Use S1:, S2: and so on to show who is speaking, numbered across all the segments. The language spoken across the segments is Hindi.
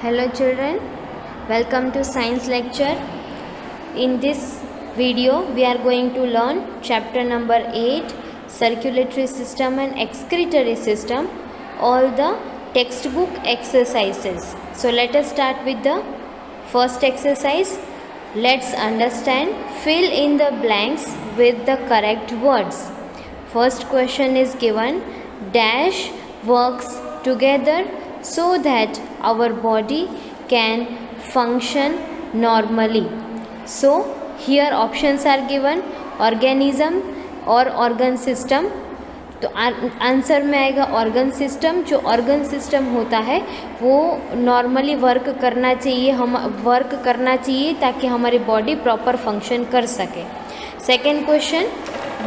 S1: Hello children, welcome to science lecture. In this video we are going to learn chapter number 8, circulatory system and excretory system, all the textbook exercises. So let us start with the first exercise. Let's understand, fill in the blanks with the correct words. First question is given, dash works together so that our body can function normally. So here options are given, organism और organ system. तो आंसर में आएगा ऑर्गन सिस्टम. जो ऑर्गन सिस्टम होता है वो नॉर्मली वर्क करना चाहिए ताकि हमारी बॉडी प्रॉपर फंक्शन कर सके. Second question,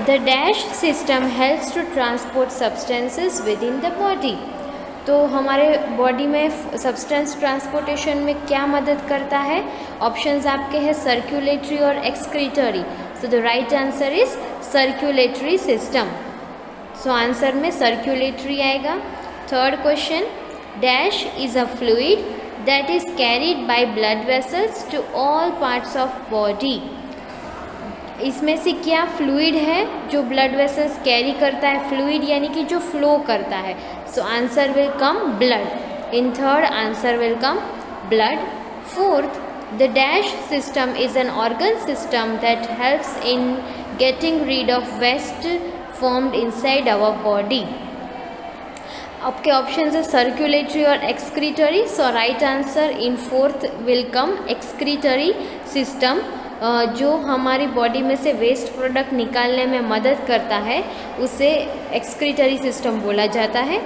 S1: the dash system helps to transport substances with in the body. तो हमारे बॉडी में सब्सटेंस ट्रांसपोर्टेशन में क्या मदद करता है? ऑप्शंस आपके हैं सर्कुलेटरी और excretory. So the right answer is circulatory system. So answer में सर्कुलेटरी आएगा. Third question, dash is a fluid that is carried by blood vessels to all parts of body. इसमें से क्या फ्लूइड है जो ब्लड वेसल्स कैरी करता है? फ्लूइड यानी कि जो फ्लो करता है. So answer will come blood. In third answer will come blood. Fourth, the dash system is an organ system that helps in getting rid of waste formed inside our body. आपके ऑप्शन है सर्कुलेटरी और excretory. So right answer in fourth will come excretory system. जो हमारी बॉडी में से वेस्ट प्रोडक्ट निकालने में मदद करता है उसे एक्सक्रीटरी सिस्टम बोला जाता है.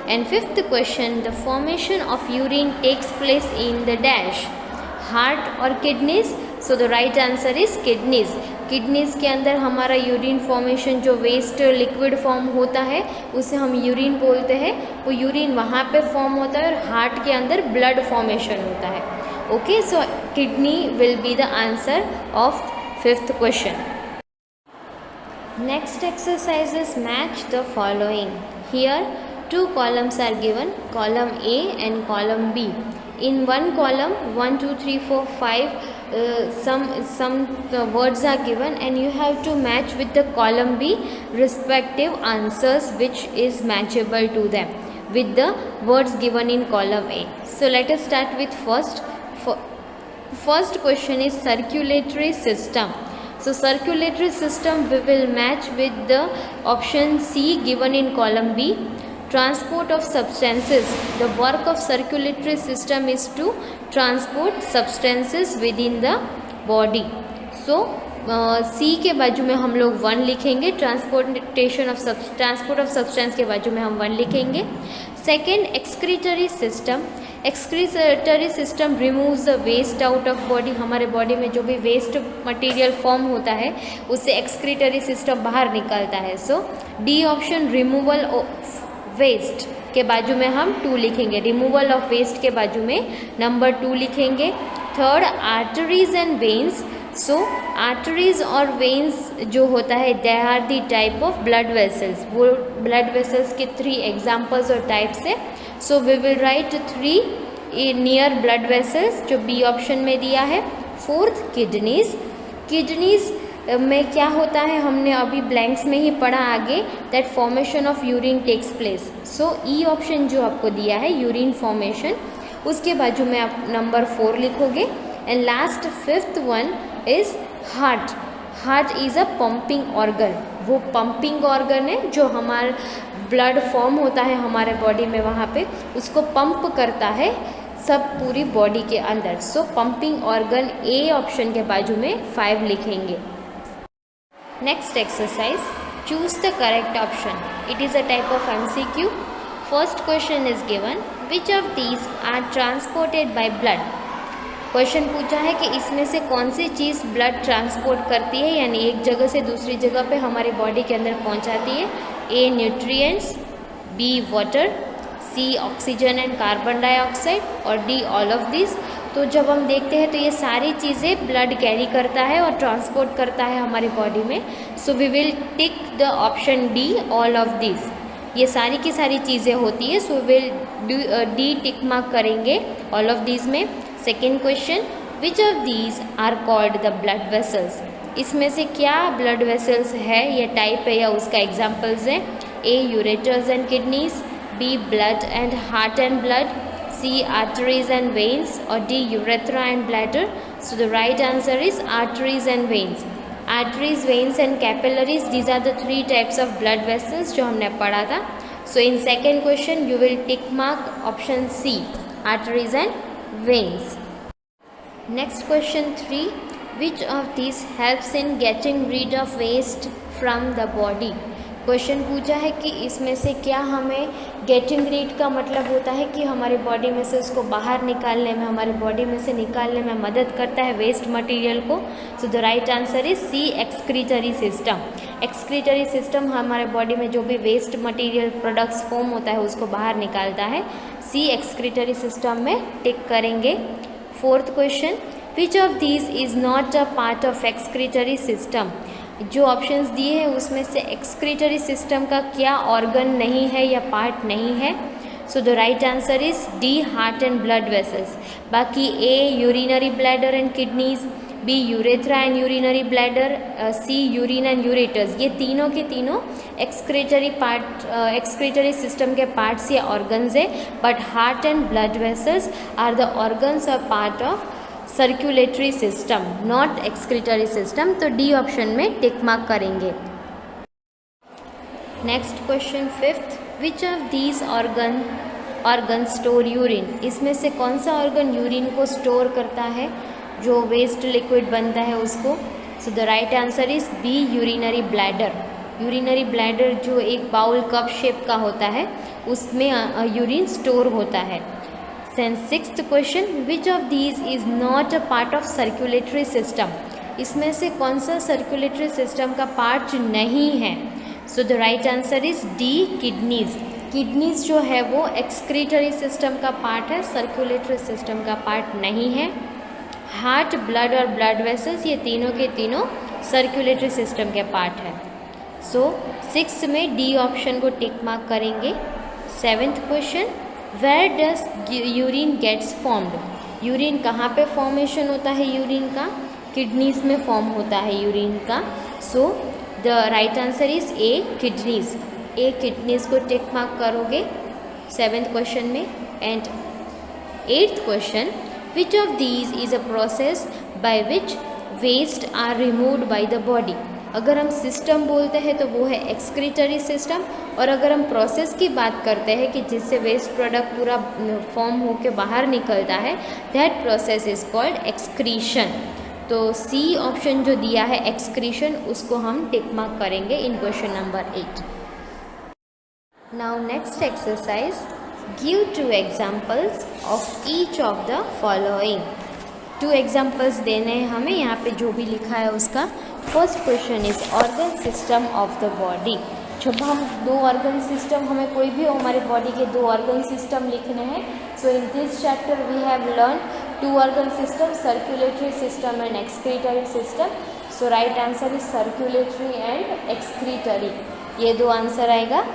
S1: And fifth question, the formation of urine takes place in the dash, heart और kidneys. So the right answer is kidneys. Kidneys के अंदर हमारा यूरिन फॉर्मेशन, जो वेस्ट लिक्विड फॉर्म होता है उसे हम यूरिन बोलते हैं, वो यूरिन वहाँ पे फॉर्म होता है और हार्ट के अंदर ब्लड फॉर्मेशन होता है. Okay, so kidney will be the answer of fifth question. Next exercise is match the following. Here two columns are given, column A and column B. In one column 1 2 3 4 5 some words are given and you have to match with the column B respective answers which is matchable to them with the words given in column A. So let us start with first question is circulatory system. So circulatory system we will match with the option C given in column B. Transport of substances, the work of circulatory system is to transport substances within the body. So C के बाजू में हम लोग 1 लिखेंगे, ट्रांसपोर्ट ऑफ सब्सटेंस के बाजू में हम 1 लिखेंगे. Second, excretory system. Excretory system removes the waste out of body. हमारे बॉडी में जो भी वेस्ट मटेरियल फॉर्म होता है उसे एक्सक्रीटरी सिस्टम बाहर निकालता है. So D option, removal of waste के बाजू में हम 2 लिखेंगे. रिमूवल ऑफ वेस्ट के बाजू में नंबर 2 लिखेंगे. Third, arteries and veins. So arteries और वेन्स जो होता है they are the type of blood vessels. वो ब्लड वेसल्स के 3 एग्जाम्पल्स और टाइप्स है. So we will write 3 near blood vessels जो बी ऑप्शन में दिया है. Fourth, kidneys. किडनीज में क्या होता है हमने अभी ब्लैंक्स में ही पढ़ा आगे, that formation of urine takes place. So E option जो आपको दिया है यूरिन फॉर्मेशन, उसके बाजू में आप नंबर 4 लिखोगे. And last fifth one is heart. Heart is a pumping organ. वो पंपिंग ऑर्गन है जो हमारा ब्लड फॉर्म होता है हमारे बॉडी में, वहाँ पे उसको पंप करता है सब पूरी बॉडी के अंदर. So pumping organ A option के बाजू में 5 लिखेंगे. Next exercise, choose the correct option. It is a type of MCQ. First question is given, which of these are transported by blood. Question पूछा है कि इसमें से कौन सी चीज़ ब्लड ट्रांसपोर्ट करती है, यानी एक जगह से दूसरी जगह पे हमारी बॉडी के अंदर पहुंचाती है. A, nutrients, B, water, C, oxygen and carbon dioxide और डी, ऑल ऑफ दिस. तो जब हम देखते हैं तो ये सारी चीज़ें ब्लड कैरी करता है और ट्रांसपोर्ट करता है हमारी बॉडी में. So we will tick the option D, all of this. ये सारी की सारी चीज़ें होती है, so will D tick mark करेंगे ऑल ऑफ दीज में। Second question, which of these are called the blood vessels? इसमें से क्या ब्लड वेसल्स है, या टाइप है या उसका एग्जाम्पल्स है? A ureters and kidneys, B blood and heart and blood, C arteries and veins, और D urethra and bladder. So the right answer is arteries and veins. Arteries, veins and capillaries, these are the 3 types of blood vessels जो हमने पढ़ा था। So in second question you will tick mark option C, arteries and veins. Next question 3, which of this helps in getting rid of waste from the body? Question पूछा है कि इसमें से क्या हमें गेटिंग रीड का मतलब होता है कि हमारे बॉडी में से उसको बाहर निकालने में, हमारे बॉडी में से निकालने में मदद करता है वेस्ट मटेरियल को। So the right answer is C, excretory system. Excretory system हमारे बॉडी में जो भी वेस्ट मटेरियल प्रोडक्ट्स फॉर्म होता है उसको बाहर निकालता है। सी, एक्सक्रीटरी सिस्टम में टिक करेंगे। Fourth question, which of these is not a part of excretory system? जो ऑप्शंस दिए हैं उसमें से एक्सक्रीटरी सिस्टम का क्या ऑर्गन नहीं है या पार्ट नहीं है? So the right answer is D, heart and blood vessels. बाकी A urinary bladder and kidneys, B urethra and urinary bladder, C urine and ureters, ये तीनों के तीनों एक्सक्रीटरी सिस्टम के पार्ट्स या ऑर्गन्स है, but heart and blood vessels are the organs और part of circulatory system, not excretory system. तो डी ऑप्शन में टिक मार्क करेंगे। Next question 5th, which of these organ store urine? इसमें से कौन सा ऑर्गन यूरिन को स्टोर करता है, जो वेस्ट लिक्विड बनता है उसको? So the right answer is B, urinary bladder. Urinary bladder जो एक बाउल कप शेप का होता है उसमें यूरिन स्टोर होता है। Then 6th question, which of these is not a part of circulatory system? इसमें से कौन सा सर्कुलेटरी सिस्टम का पार्ट नहीं है? So the right answer is D, kidneys. Kidneys जो है वो एक्सक्रीटरी सिस्टम का पार्ट है, सर्कुलेटरी सिस्टम का पार्ट नहीं है। हार्ट, ब्लड और ब्लड वेसल्स, ये तीनों के तीनों सर्कुलेटरी सिस्टम के पार्ट है। सो 6 में डी ऑप्शन को टिक मार्क करेंगे। 7th question, where does urine gets formed? Urine कहाँ पे फॉर्मेशन होता है यूरिन का? किडनीज में फॉर्म होता है यूरिन का। So the right answer is A, kidneys. A, kidneys को टिक मार्क करोगे 7th क्वेश्चन में। And 8th question, which of these is a process by which waste are removed by the body? अगर हम सिस्टम बोलते हैं तो वो है एक्सक्रीटरी सिस्टम, और अगर हम प्रोसेस की बात करते हैं कि जिससे वेस्ट प्रोडक्ट पूरा फॉर्म होके बाहर निकलता है, that process is called excretion. तो सी ऑप्शन जो दिया है एक्सक्रीशन, उसको हम टिक मार्क करेंगे in question number 8। Now next exercise, give 2 examples of each of the following. 2 examples देने हैं हमें, यहाँ पे जो भी लिखा है उसका। First question is organ system of the body. जब हम 2 ऑर्गन सिस्टम, हमें कोई भी हमारे बॉडी के 2 ऑर्गन सिस्टम लिखने हैं, so in this chapter we have learn 2 organ system, circulatory system and excretory system. So right answer is circulatory and excretory, ये 2 आंसर आएगा।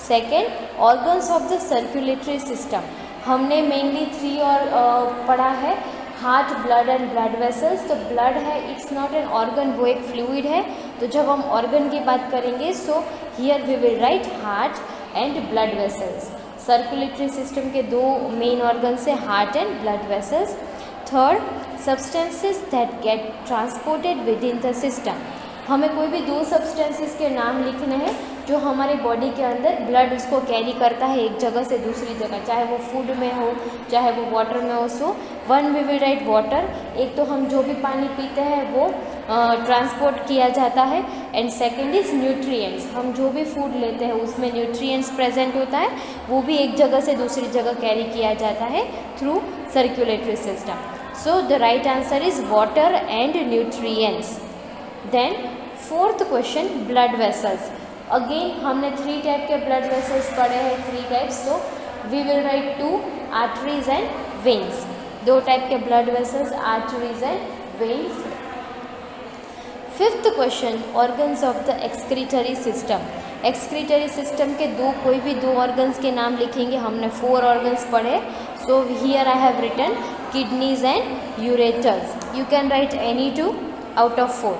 S1: Second, organs of the circulatory system, हमने मेनली 3 और पढ़ा है, heart, blood and blood vessels. तो ब्लड है, इट्स नॉट एन ऑर्गन, वो एक फ्लूइड है। तो जब हम ऑर्गन की बात करेंगे, so here we will write heart and blood vessels. Circulatory system के 2 मेन ऑर्गन्स है, heart and blood vessels. Third, substances that get transported with in the system, हमें कोई भी 2 सब्सटेंसेस के नाम लिखने हैं जो हमारे बॉडी के अंदर ब्लड उसको कैरी करता है एक जगह से दूसरी जगह, चाहे वो फूड में हो चाहे वो वाटर में हो। सो 1 वी विल राइट वाटर, एक तो हम जो भी पानी पीते हैं वो ट्रांसपोर्ट किया जाता है। एंड सेकेंड इज न्यूट्रिएंट्स, हम जो भी फूड लेते हैं उसमें न्यूट्रिएंट्स प्रेजेंट होता है, वो भी एक जगह से दूसरी जगह कैरी किया जाता है through circulatory system. So the right answer is water and nutrients. Then fourth question, blood vessels. Again हमने 3 टाइप के ब्लड वेसल्स पढ़े हैं, 3 types. So we will write 2 arteries and veins, 2 type के blood vessels, arteries and veins. Fifth question, organs of the excretory system. Excretory system के कोई भी दो ऑर्गन्स के नाम लिखेंगे। हमने 4 ऑर्गन्स पढ़े, so here I have written kidneys and ureters. You can write any 2 out of 4.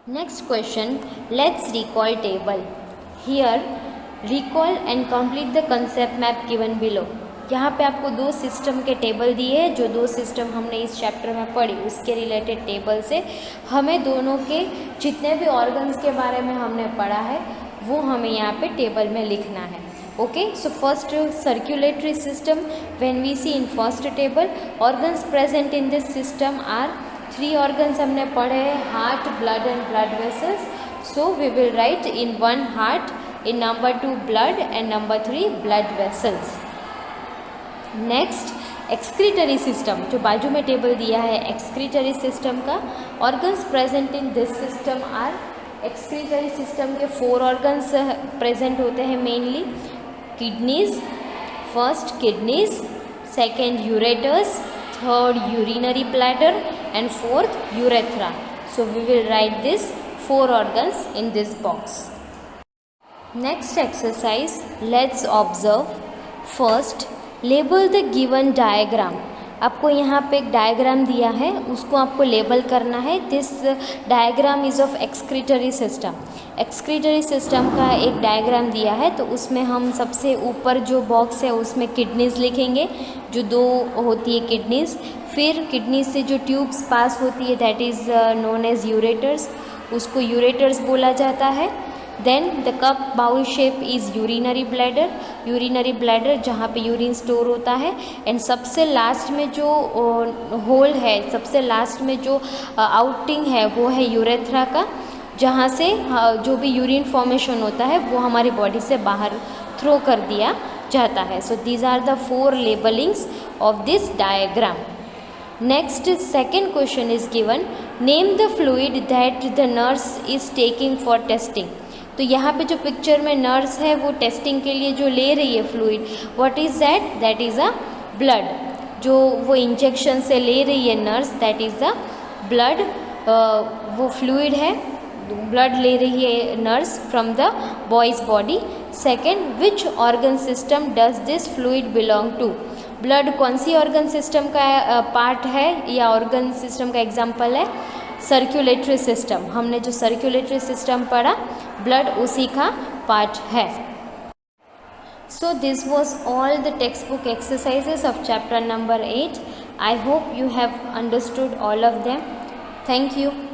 S1: Next question, let's recall table. Here, recall and complete the concept map given below. यहाँ पे आपको 2 सिस्टम के टेबल दिए हैं, जो 2 सिस्टम हमने इस चैप्टर में पढ़ी उसके रिलेटेड टेबल से हमें दोनों के जितने भी ऑर्गन्स के बारे में हमने पढ़ा है वो हमें यहाँ पे टेबल में लिखना है. Okay, so first circulatory system. When we see in first table, organs present in this system are 3 organs हमने पढ़े हैं, heart, blood and blood vessels. So we will write in 1 heart, in number 2 blood and number 3 blood vessels. Next, excretory system, जो बाजू में टेबल दिया है एक्सक्रीटरी सिस्टम का. Organs present in this system are, excretory system के 4 ऑर्गन्स प्रेजेंट होते हैं mainly. Kidneys, first kidneys, second ureters, third urinary bladder and 4th urethra. So we will write this 4 organs in this box. Next exercise, let's observe. First, label the given diagram. आपको यहाँ पे एक डायग्राम दिया है, उसको आपको लेबल करना है. This diagram is of excretory system. Excretory system का एक डायग्राम दिया है, तो उसमें हम सबसे ऊपर जो बॉक्स है उसमें किडनीज लिखेंगे, जो 2 होती है किडनीज. फिर किडनीज से जो ट्यूब्स पास होती है that is known as ureters, उसको यूरेटर्स बोला जाता है. Then the cup bowl shape is urinary bladder, urinary bladder जहाँ पे यूरिन स्टोर होता है. एंड सबसे लास्ट में जो होल है, सबसे लास्ट में जो आउटिंग है वो है यूरेथ्रा का, जहाँ से जो भी यूरिन फॉर्मेशन होता है वो हमारी बॉडी से बाहर थ्रो कर दिया जाता है. So these are the 4 labelings of this diagram. Next, second question is given. Name the fluid that the nurse is taking for testing. तो यहाँ पे जो पिक्चर में नर्स है वो टेस्टिंग के लिए जो ले रही है fluid, what is that? That is a blood. जो वो इंजेक्शन से ले रही है nurse, that is the blood. वो फ्लूइड है, ब्लड ले रही है nurse from the boy's body. Second, which organ system does this fluid belong to? Blood कौन सी ऑर्गन सिस्टम का पार्ट है या ऑर्गन सिस्टम का एग्जाम्पल है? Circulatory system. हमने जो सर्कुलेटरी सिस्टम पढ़ा, ब्लड उसी का पार्ट है. So this was all the text book exercises of chapter number 8. I hope you have understood all of them. Thank you.